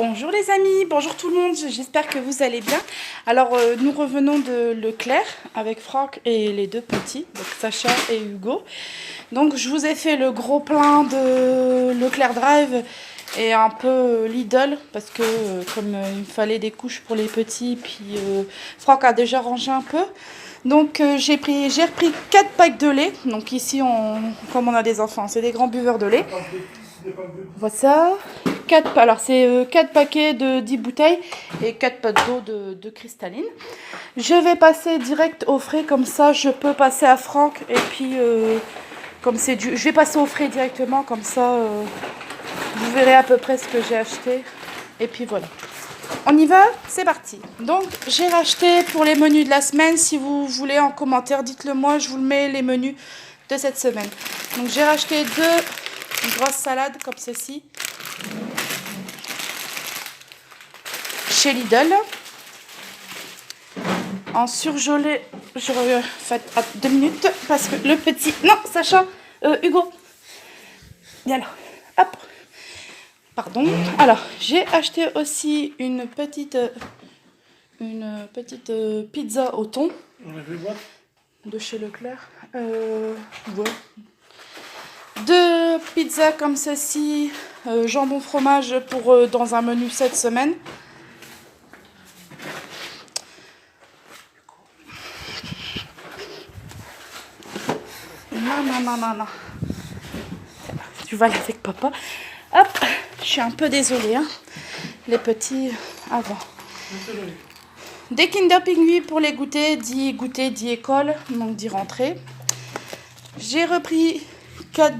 Bonjour les amis, bonjour tout le monde, j'espère que vous allez bien. Alors nous revenons de Leclerc avec Franck et les deux petits, donc Sacha et Hugo. Donc je vous ai fait le gros plein de Leclerc Drive et un peu Lidl parce que comme il me fallait des couches pour les petits, puis Franck a déjà rangé un peu. Donc j'ai repris 4 packs de lait. Donc ici, comme on a des enfants, c'est des grands buveurs de lait. Voilà ça. Alors c'est 4 paquets de 10 bouteilles et 4 packs d'eau de cristalline. Je vais passer direct au frais, comme ça je peux passer à Franck. Et puis comme c'est je vais passer au frais directement, comme ça vous verrez à peu près ce que j'ai acheté. Et puis voilà. On y va, c'est parti. Donc j'ai racheté pour les menus de la semaine. Si vous voulez en commentaire, dites-le moi, je vous le mets les menus de cette semaine. Donc j'ai racheté 2 grosses salades comme ceci chez Lidl. En surgelé, je refais à 2 minutes parce que le petit... Non, Sacha, Hugo, viens là, hop. Pardon. Alors, j'ai acheté aussi une petite pizza au thon de chez Leclerc. Ouais. 2 pizzas comme ceci, jambon fromage pour dans un menu cette semaine. Non. Tu vas aller avec papa. Hop, je suis un peu désolée, hein. Les petits avant. Des Kinder Pingui pour les goûter, 10 goûter, 10 écoles, donc 10 rentrées. J'ai repris 4,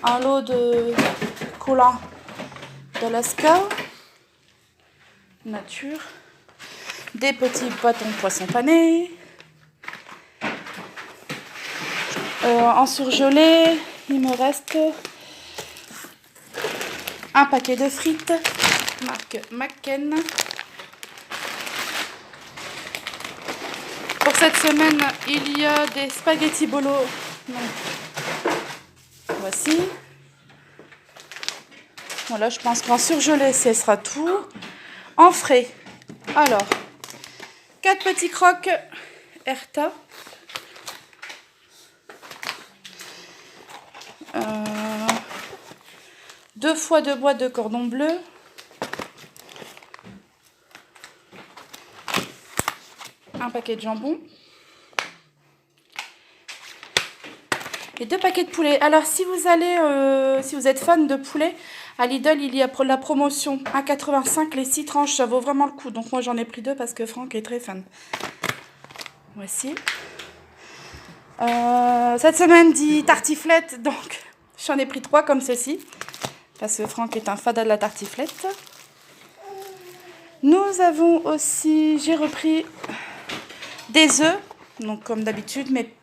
un lot de cola d'Alaska, nature, des petits bâtons poisson pané. En surgelé, il me reste un paquet de frites, marque McCain. Pour cette semaine, il y a des spaghettis bolo. Donc, voici. Voilà, je pense qu'en surgelé, ce sera tout. En frais, alors, 4 petits crocs Erta. 2 fois 2 boîtes de cordon bleu. Un paquet de jambon. Et 2 paquets de poulet. Alors si vous allez, si vous êtes fan de poulet, à Lidl il y a la promotion à 85 les 6 tranches, ça vaut vraiment le coup. Donc moi j'en ai pris 2 parce que Franck est très fan. Voici. Cette semaine dit tartiflette, donc j'en ai pris 3 comme ceci. Parce que Franck est un fada de la tartiflette. Nous avons aussi, j'ai repris des œufs. Donc comme d'habitude, mais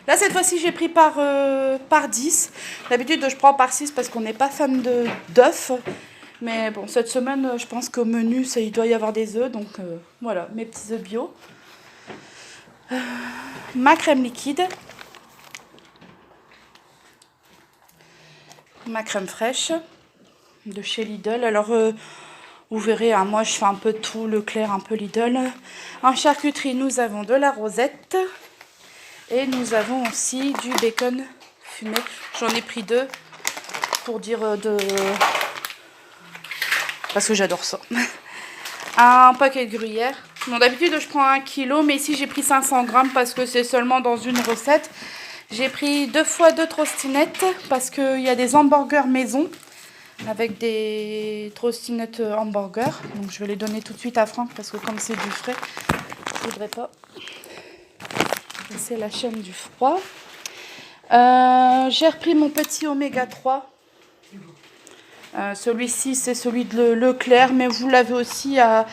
là cette fois-ci j'ai pris par 10. D'habitude je prends par 6 parce qu'on n'est pas fan d'œufs. Mais bon, cette semaine je pense qu'au menu il doit y avoir des œufs. Donc voilà, mes petits œufs bio. Ma crème liquide. Ma crème fraîche de chez Lidl. Alors vous verrez, hein, moi je fais un peu tout, Leclerc, un peu Lidl. En charcuterie, nous avons de la rosette. Et nous avons aussi du bacon fumé. J'en ai pris 2 pour dire parce que j'adore ça. Un paquet de gruyère. Bon, d'habitude je prends 1 kg, mais ici j'ai pris 500 grammes parce que c'est seulement dans une recette. J'ai pris 2 fois 2 trostinettes parce qu'il y a des hamburgers maison. Avec des trostinettes hamburger. Donc je vais les donner tout de suite à Franck parce que comme c'est du frais, je voudrais pas. C'est la chaîne du froid. J'ai repris mon petit oméga 3. Celui-ci c'est celui de Leclerc, mais vous l'avez aussi à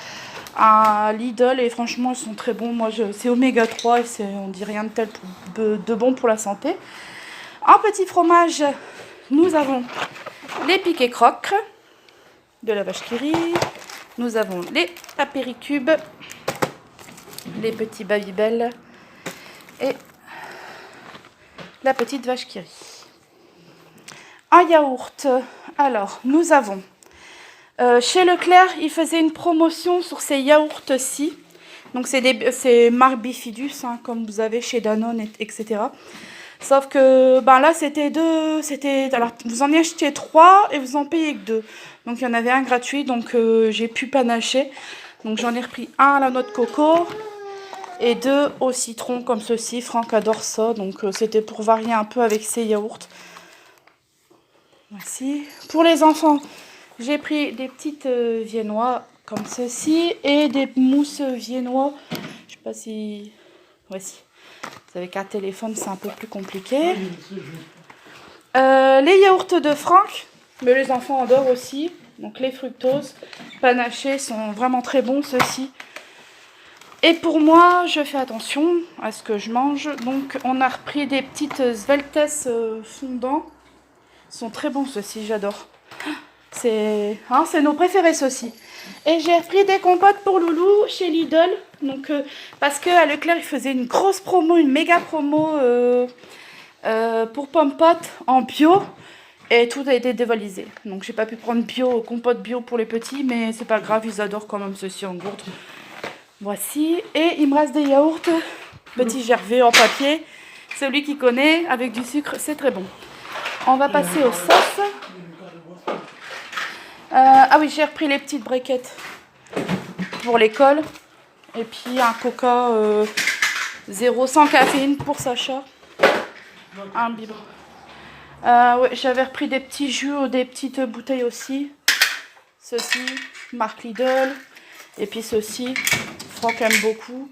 Lidl et franchement ils sont très bons. Moi c'est oméga 3 et on dit rien de tel de bon pour la santé. En petit fromage, nous avons les piquets crocs de la vache qui rit. Nous avons les apéricubes, les petits Babybel et la petite vache qui rit. En yaourt, alors nous avons Chez Leclerc, ils faisaient une promotion sur ces yaourts-ci. Donc c'est marque Bifidus, hein, comme vous avez chez Danone, etc. Sauf que ben là, alors, vous en achetez 3 et vous en payez que 2. Donc il y en avait un gratuit, donc j'ai pu panacher. Donc j'en ai repris un à la noix de coco et 2 au citron, comme ceci. Franck adore ça, donc c'était pour varier un peu avec ses yaourts. Voici. Pour les enfants, j'ai pris des petites viennois comme ceci et des mousses viennois. Je sais pas si... Voici. Vous savez qu'un téléphone, c'est un peu plus compliqué. Les yaourts de Franck, mais les enfants adorent aussi. Donc les fructoses panachés sont vraiment très bons, ceux-ci. Et pour moi, je fais attention à ce que je mange. Donc on a repris des petites Sveltes fondants. Ils sont très bons, ceux-ci, j'adore. C'est nos préférés, ceux-ci. Et j'ai repris des compotes pour Loulou chez Lidl. Donc, parce qu'à Leclerc, ils faisaient une grosse promo, une méga promo pour pommes-potes en bio. Et tout a été dévalisé. Donc, j'ai pas pu prendre compote bio pour les petits. Mais c'est pas grave, ils adorent quand même ceux-ci en gourde. Voici. Et il me reste des yaourts. Petit Gervais en papier. Celui qui connaît, avec du sucre, c'est très bon. On va passer aux sauces. Ah oui, j'ai repris les petites briquettes pour l'école. Et puis un coca 0 sans caféine pour Sacha. Un biberon. Ouais, j'avais repris des petits jus ou des petites bouteilles aussi. Ceci, marque Lidl. Et puis ceci, Franck aime beaucoup.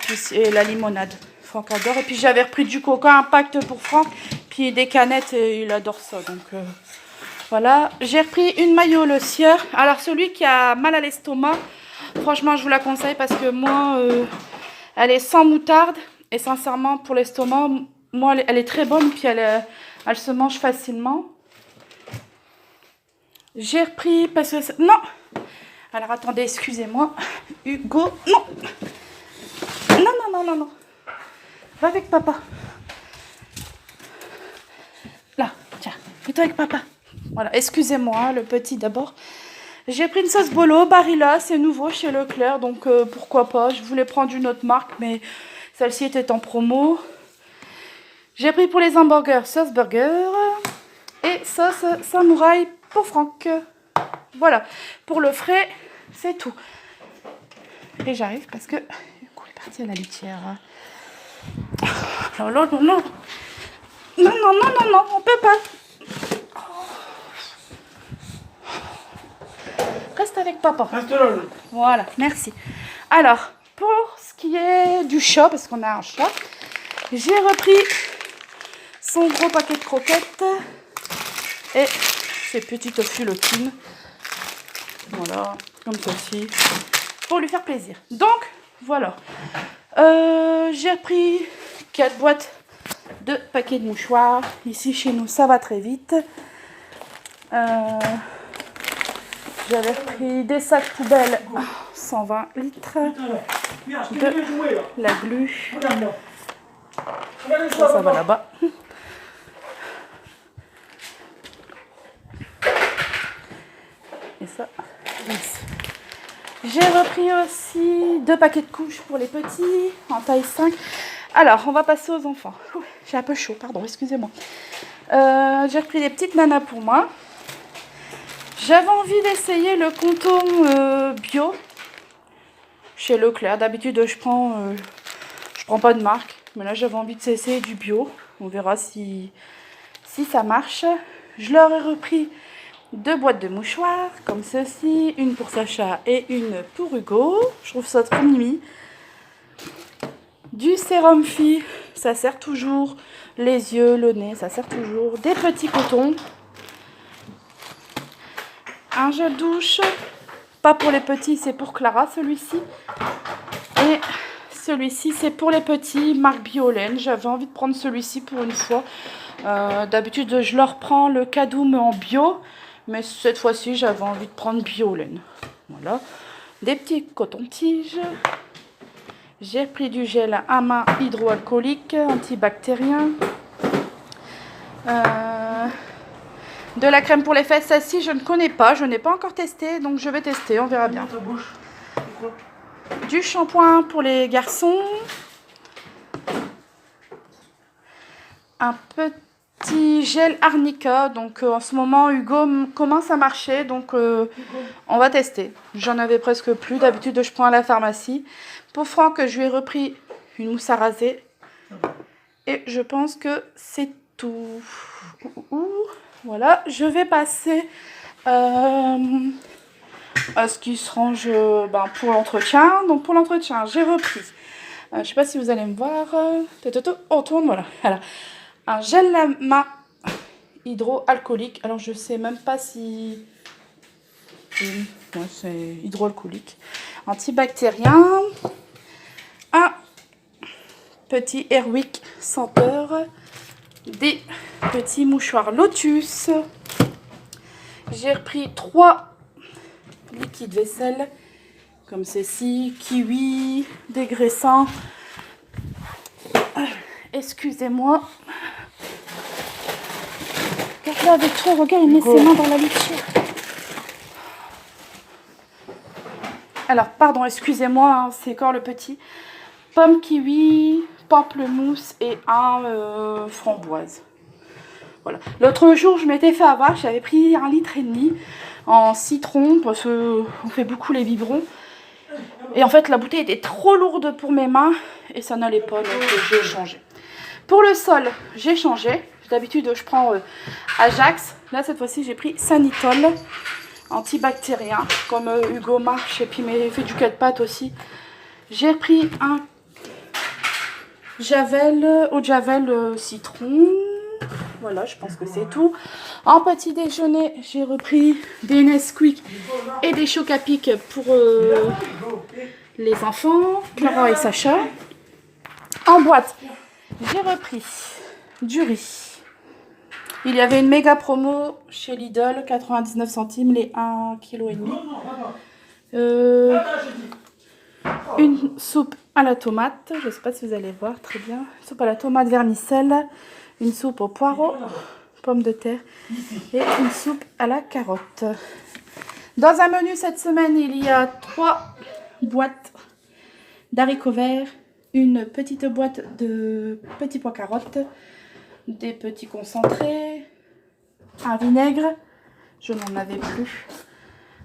Puis la limonade. Franck adore. Et puis j'avais repris du coca impact pour Franck. Puis des canettes, et il adore ça. Donc voilà. J'ai repris une mayo le sieur. Alors celui qui a mal à l'estomac, franchement je vous la conseille parce que moi, elle est sans moutarde. Et sincèrement pour l'estomac, moi elle est très bonne. Puis elle se mange facilement. J'ai repris parce que... Non. Alors attendez, excusez-moi. Hugo, non. Non, non, non, non, non. Va avec papa. Là, tiens, mets-toi avec papa. Voilà, excusez-moi, le petit d'abord. J'ai pris une sauce bolo, Barilla, c'est nouveau chez Leclerc, donc pourquoi pas. Je voulais prendre une autre marque, mais celle-ci était en promo. J'ai pris pour les hamburgers, sauce burger et sauce samouraï pour Franck. Voilà, pour le frais, c'est tout. Et j'arrive parce que... Hugo est parti à la litière. Non, non, non, non. Non, non, non, non, non, on peut pas. Reste avec papa. Reste là. Voilà, merci. Alors, pour ce qui est du chat, parce qu'on a un chat, j'ai repris son gros paquet de croquettes et ses petites fulotines. Voilà, comme ceci, pour lui faire plaisir. Donc, voilà. J'ai repris 4 boîtes de paquets de mouchoirs. Ici, chez nous, ça va très vite. J'avais repris des sacs poubelles 120 litres de la glu. Ça va là-bas. Et ça, ici. J'ai repris aussi 2 paquets de couches pour les petits en taille 5. Alors, on va passer aux enfants. J'ai un peu chaud, pardon, excusez-moi. J'ai repris des petites nanas pour moi. J'avais envie d'essayer le Contour bio chez Leclerc. D'habitude, je prends pas de marque. Mais là, j'avais envie d'essayer du bio. On verra si ça marche. Je leur ai repris 2 boîtes de mouchoirs, comme ceci. Une pour Sacha et une pour Hugo. Je trouve ça trop mimi. Du sérum fille, ça sert toujours. Les yeux, le nez, ça sert toujours. Des petits cotons. Un gel douche. Pas pour les petits, c'est pour Clara, celui-ci. Et celui-ci, c'est pour les petits, marque Biolène. J'avais envie de prendre celui-ci pour une fois. D'habitude, je leur prends le Cadoum en bio. Mais cette fois-ci, j'avais envie de prendre Biolène. Voilà. Des petits cotons-tiges. J'ai pris du gel à main hydroalcoolique, antibactérien. De la crème pour les fesses, celle-ci je ne connais pas, je n'ai pas encore testé, donc je vais tester, on verra bien. Du shampoing pour les garçons. Un petit gel arnica, donc en ce moment Hugo commence à marcher, donc on va tester. J'en avais presque plus, d'habitude je prends à la pharmacie. Pour Franck, je lui ai repris une mousse à raser. Et je pense que c'est tout. Voilà, je vais passer à ce qui se range pour l'entretien. Donc pour l'entretien, j'ai repris, je ne sais pas si vous allez me voir, on tourne, voilà. Un gel lama hydroalcoolique. Alors je sais même pas si... Ouais, c'est hydroalcoolique. Antibactérien. Un petit Airwick senteur. Des petits mouchoirs Lotus. J'ai repris 3 liquides vaisselle. Comme ceci. Kiwi. Dégraissant. Excusez-moi. Regarde-là avec toi, regarde, il met ses mains dans la litière. Alors, pardon, excusez-moi, hein, c'est encore le petit. Pomme kiwi, pamplemousse et un framboise. Voilà. L'autre jour, je m'étais fait avoir, j'avais pris 1,5 litre en citron, parce qu'on fait beaucoup les biberons. Et en fait, la bouteille était trop lourde pour mes mains et ça n'allait pas, donc j'ai changé. Pour le sol, j'ai changé. D'habitude, je prends Ajax. Là, cette fois-ci, j'ai pris Sanitol, antibactérien, comme Hugo marche et puis fait du 4 pattes aussi. J'ai pris un Javel, eau de Javel citron. Voilà, je pense que c'est tout. En petit déjeuner, j'ai repris des Nesquik et des Chocapic pour les enfants, Clara et Sacha. En boîte, j'ai repris du riz. Il y avait une méga promo chez Lidl, 99 centimes, les 1,5 kg. Une soupe à la tomate, je ne sais pas si vous allez voir, très bien. Soupe à la tomate vermicelle, une soupe aux poireaux, pommes de terre et une soupe à la carotte. Dans un menu cette semaine, il y a 3 boîtes d'haricots verts, une petite boîte de petits pois carottes, des petits concentrés, un vinaigre, je n'en avais plus,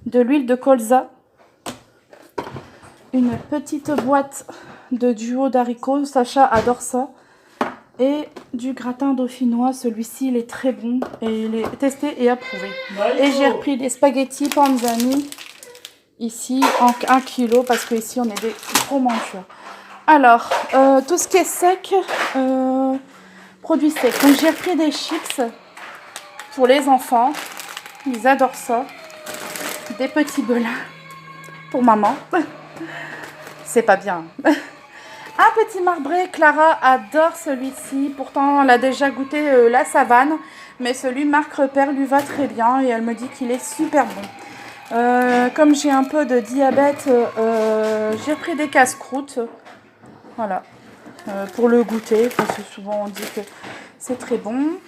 de l'huile de colza, une petite boîte de duo d'haricots, Sacha adore ça, et du gratin dauphinois, celui-ci il est très bon et il est testé et approuvé. Et j'ai repris des spaghettis Panzani ici en 1 kg parce que ici on est des gros mangeurs. Alors, tout ce qui est sec, produits secs. Donc j'ai repris des chips pour les enfants, ils adorent ça. Des petits belins pour maman. C'est pas bien. Un petit marbré, Clara adore celui-ci. Pourtant, elle a déjà goûté la savane. Mais celui Marc Repère lui va très bien et elle me dit qu'il est super bon. Comme j'ai un peu de diabète, j'ai pris des casse-croûtes. Voilà. Pour le goûter, parce que souvent on dit que c'est très bon.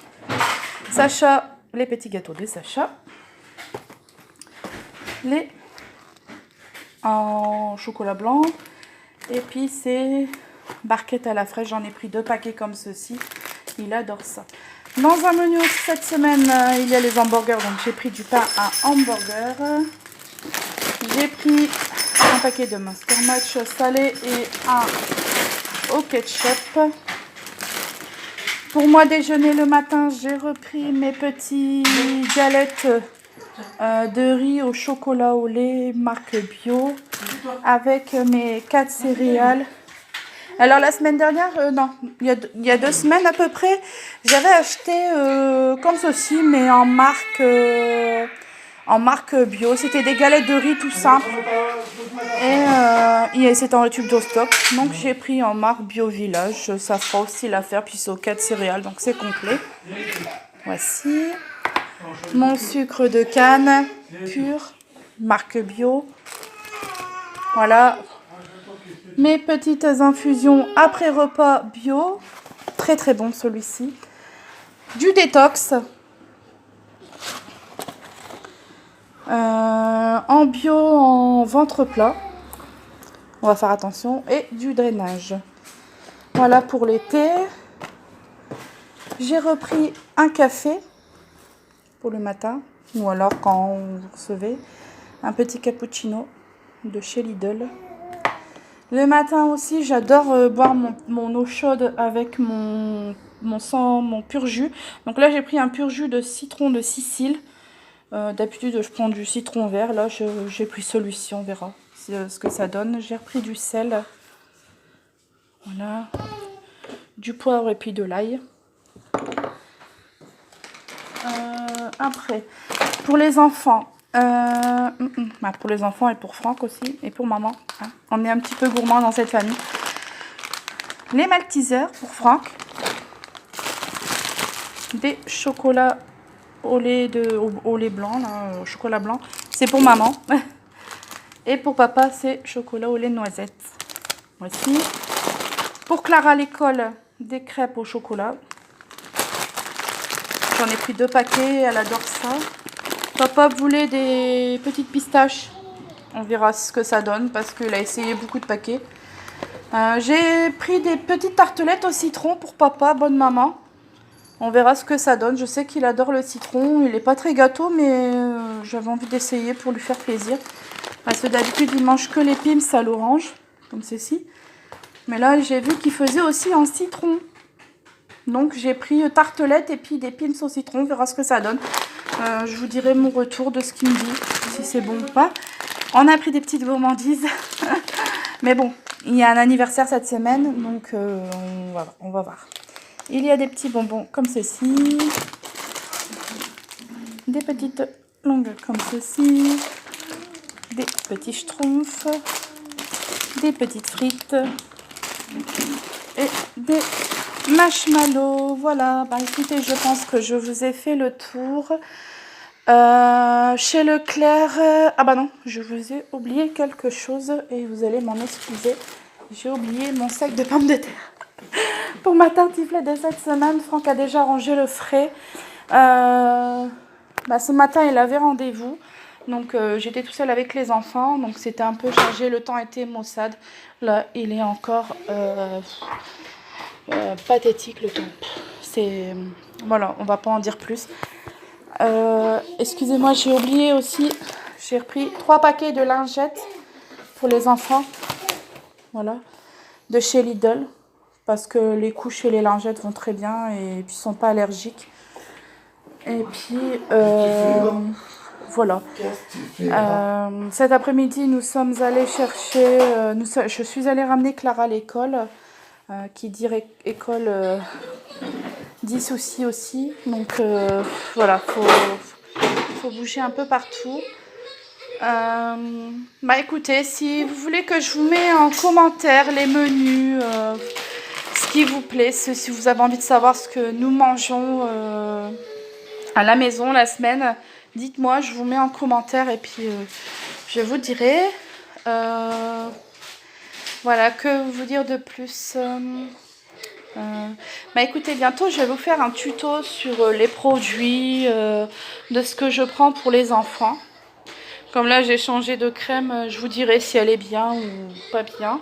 Sacha, les petits gâteaux de Sacha. Les en chocolat blanc. Et puis c'est barquette à la fraîche, j'en ai pris 2 paquets comme ceci, il adore ça. Dans un menu aussi cette semaine, il y a les hamburgers, donc j'ai pris du pain à hamburger. J'ai pris un paquet de Master Match salé et un au ketchup. Pour moi déjeuner le matin, j'ai repris mes petites galettes de riz au chocolat au lait marque bio avec mes 4 céréales. Alors la semaine dernière, non, il y a 2 semaines à peu près, j'avais acheté comme ceci mais en marque bio. C'était des galettes de riz tout simple et c'était en tube de stock. Donc j'ai pris en marque Bio Village, ça fera aussi l'affaire, puis c'est aux 4 céréales donc c'est complet. Voici mon sucre de canne pur, marque bio. Voilà. Mes petites infusions après repas bio. Très très bon celui-ci. Du détox. En bio, en ventre plat. On va faire attention. Et du drainage. Voilà pour l'été. J'ai repris un café pour le matin. Ou alors quand vous recevez un petit cappuccino de chez Lidl. Le matin aussi, j'adore boire mon eau chaude avec mon pur jus. Donc là, j'ai pris un pur jus de citron de Sicile. D'habitude, je prends du citron vert. Là, j'ai pris celui-ci, on verra ce que ça donne. J'ai repris du sel. Voilà. Du poivre et puis de l'ail. Après, pour les enfants. Pour les enfants et pour Franck aussi. Et pour maman. Hein. On est un petit peu gourmand dans cette famille. Les Maltesers pour Franck. Des chocolats au lait blanc, là, chocolat blanc. C'est pour maman. Et pour papa, c'est chocolat au lait de noisette. Voici. Pour Clara à l'école, des crêpes au chocolat. J'en ai pris 2 paquets, elle adore ça. Papa voulait des petites pistaches. On verra ce que ça donne parce qu'il a essayé beaucoup de paquets. J'ai pris des petites tartelettes au citron pour papa, bonne maman. On verra ce que ça donne. Je sais qu'il adore le citron. Il n'est pas très gâteau, mais j'avais envie d'essayer pour lui faire plaisir. Parce que d'habitude, il mange que les Pims à l'orange, comme ceci. Mais là, j'ai vu qu'il faisait aussi en citron. Donc, j'ai pris tartelette et puis des Pims au citron. On verra ce que ça donne. Je vous dirai mon retour de ce qu'il me dit, si c'est bon ou pas. On a pris des petites gourmandises. Mais bon, il y a un anniversaire cette semaine, donc on va voir. Il y a des petits bonbons comme ceci. Des petites longues comme ceci. Des petits schtroumpfs. Des petites frites. Et des marshmallows. Voilà, bah écoutez, je pense que je vous ai fait le tour. Chez Leclerc, ah bah non, je vous ai oublié quelque chose et vous allez m'en excuser. J'ai oublié mon sac de pommes de terre. Pour ma tartiflette de cette semaine, Franck a déjà rangé le frais. Ce matin, il avait rendez-vous. Donc, j'étais tout seule avec les enfants. Donc, c'était un peu chargé. Le temps était maussade. Là, il est encore pathétique, le temps. C'est... Voilà, on va pas en dire plus. Excusez-moi, j'ai oublié aussi. J'ai repris 3 paquets de lingettes pour les enfants. Voilà. De chez Lidl. Parce que les couches et les lingettes vont très bien et puis ils sont pas allergiques. Et puis voilà. Cet après-midi, nous sommes allés chercher. Je suis allée ramener Clara à l'école. Qui dit école dit souci aussi. Donc voilà, faut bouger un peu partout. Écoutez, si vous voulez que je vous mette en commentaire les menus. Ce qui vous plaît, si vous avez envie de savoir ce que nous mangeons à la maison la semaine, dites-moi, je vous mets en commentaire et puis je vous dirai. Voilà, que vous dire de plus écoutez, bientôt je vais vous faire un tuto sur les produits, de ce que je prends pour les enfants. Comme là j'ai changé de crème, je vous dirai si elle est bien ou pas bien.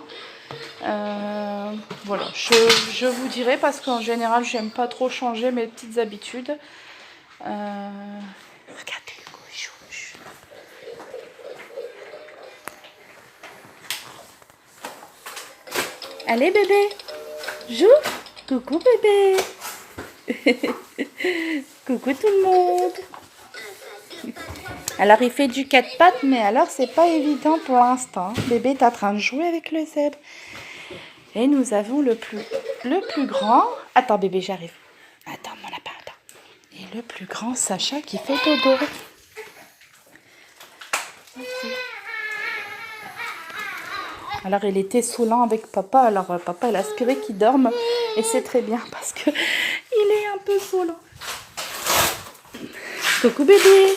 Voilà, je vous dirai parce qu'en général j'aime pas trop changer mes petites habitudes. Regardez Hugo, il joue. Allez bébé, joue. Coucou bébé. Coucou tout le monde. Alors il fait du 4 pattes, mais alors c'est pas évident pour l'instant. Bébé est en train de jouer avec le zèbre. Et nous avons le plus grand. Attends bébé, j'arrive. Attends mon lapin, attends. Et le plus grand Sacha qui fait dodo. Alors il était saoulant avec papa. Alors papa il a aspiré qu'il dorme. Et c'est très bien parce que il est un peu saoulant. Coucou bébé.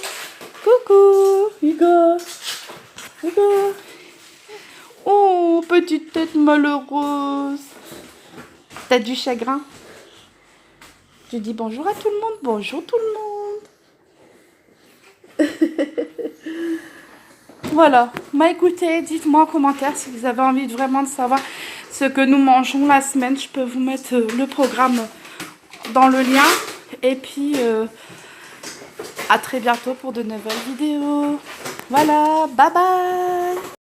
Coucou Hugo. Hugo. Oh, petite tête malheureuse. T'as du chagrin? Tu dis bonjour à tout le monde. Bonjour tout le monde. Voilà. Bah écoutez, dites-moi en commentaire si vous avez envie vraiment de savoir ce que nous mangeons la semaine. Je peux vous mettre le programme dans le lien. Et puis, à très bientôt pour de nouvelles vidéos. Voilà, bye bye.